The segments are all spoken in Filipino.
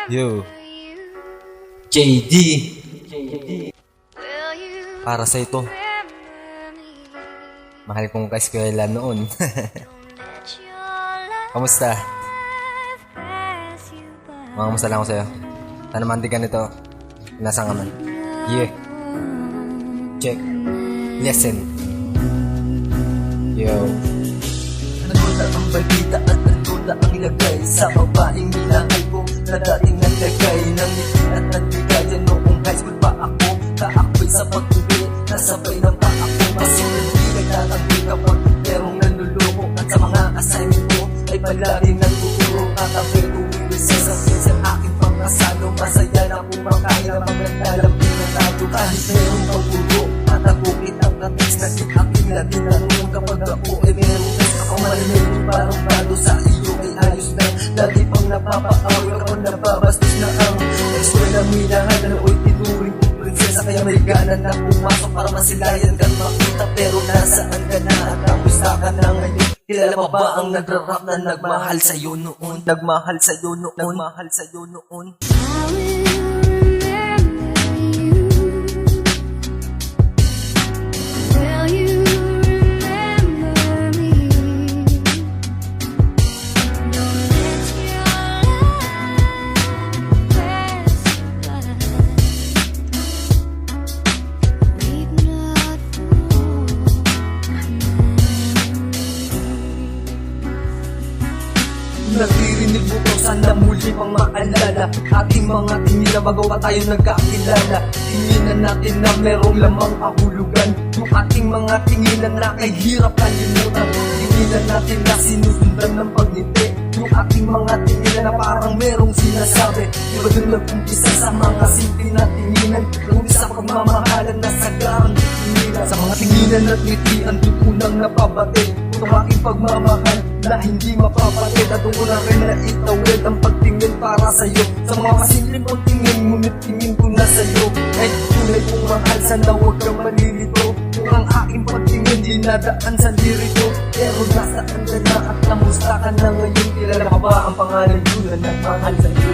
Yo, JD, para sa ito. Mahal kong ka-eskwela noon. Kamusta? Kamusta lang ako sa'yo. Sana mantigan ito. Nasa nga man. Yeah. Check. Listen. Yo. Nandun na ang balita at nandun na ang lagay sa babaeng nilangay ko na dating naglagay ng ngiti at nagbigayan noong high school pa ako. Kaakbay sa pag-uwi, nasabay ng pa ako. Kasi hindi nagtatanggi kapag merong nanluloko. At sa mga assignment ko ay palaging nagtuturo. Katabi uwi-recess ang minsan aking pangkasalo. Masaya na kumakain na magandalambing ng tato. Kahit merong pagpuro, matagukit ang katis. Naging aking lagi na noon kapag ako ay merong test. Ako malimero parang bago sa iyo ay ayos na. Dati pang napapaaway ako nababastos na ang eskwela milahan na oy tinuring kong prinsesa. Kaya may gana na pumasok para masilayan kang makita. Pero nasaan ka na at kamusta ka na ngayon? Kilala pa ba ang nagra-rap na nagmahal sa'yo noon? Nagmahal sa'yo noon, nagmahal sa'yo noon. Naririnig mo ko, sana muli pang maalala ating mga tingin na bago pa tayo nagkakilala. Tinginan natin na merong lamang kahulugan. Yung ating mga tinginan na kay hirap kalimutan. Tinginan natin na sinusundan ng pagngiti. Yung ating mga tinginan na parang merong sinasabi. Di ba dun nag-umpisa sa mga simple na tinginan? Nag-umpisa pagmamahalan na sagarang tinginan. Sa mga tinginan at ngitian, doon unang napabati itong aking pagmamahal na hindi mapapatid. At doon lang rin na itawid ang pagtingin para sa'yo. Sa mga kasimpleng kong tingin, ngunit tingin ko na sa'yo ay tunay kong mahal, sana huwag kang malilito. Kung ang aking pagtingin di nadaan sa lirito. Pero nasaan ka na at namusta ka na ngayon? Kilala pa ba ang pangalan yun na nagmahal sa'yo?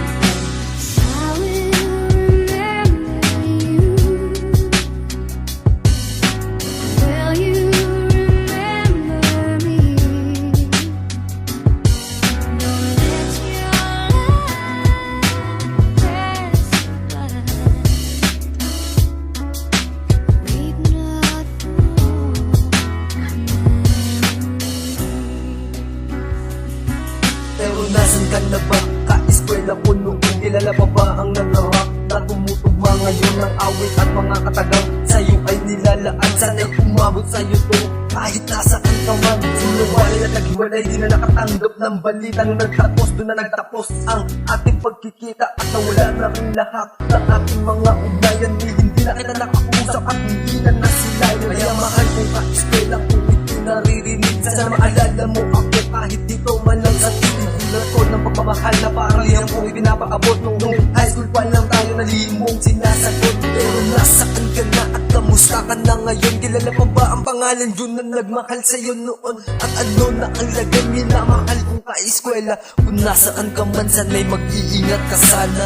Pero nasan ka na ba? Ka-eskwela ko noon. Kilala pa ba ang nagra-rap na tumutugma ngayon ng awit at mga katagang sa'yo ay nilalaan? Sana'y umabot sa'yo to kahit nasaan ka man. Sinuwalay at naghiwalay, di na nakatanggap ng balitang nagtapos. Doon na nagtapos ang ating pagkikita at nawala na rin lahat ng ating mga ugnayan. Hindi na kita nakausap at hindi na nasilayan. Kaya mahal kong ka-eskwela kung ito naririnig. Sana maalala mo ako kahit dito man lang sa tinibulat ko ng pagmamahal na parang liyang kong ipinapaabot. Nung high school pa lang tayo nalimong sinasagot. Pero nasaan ka na at kamusta ka na ngayon? Kilala pa ba ang pangalan yun na nagmahal sa'yo noon? At ano na ang lagay minamahal kong ka-eskwela? Kung nasaan ka man, sana'y mag-iingat ka sana.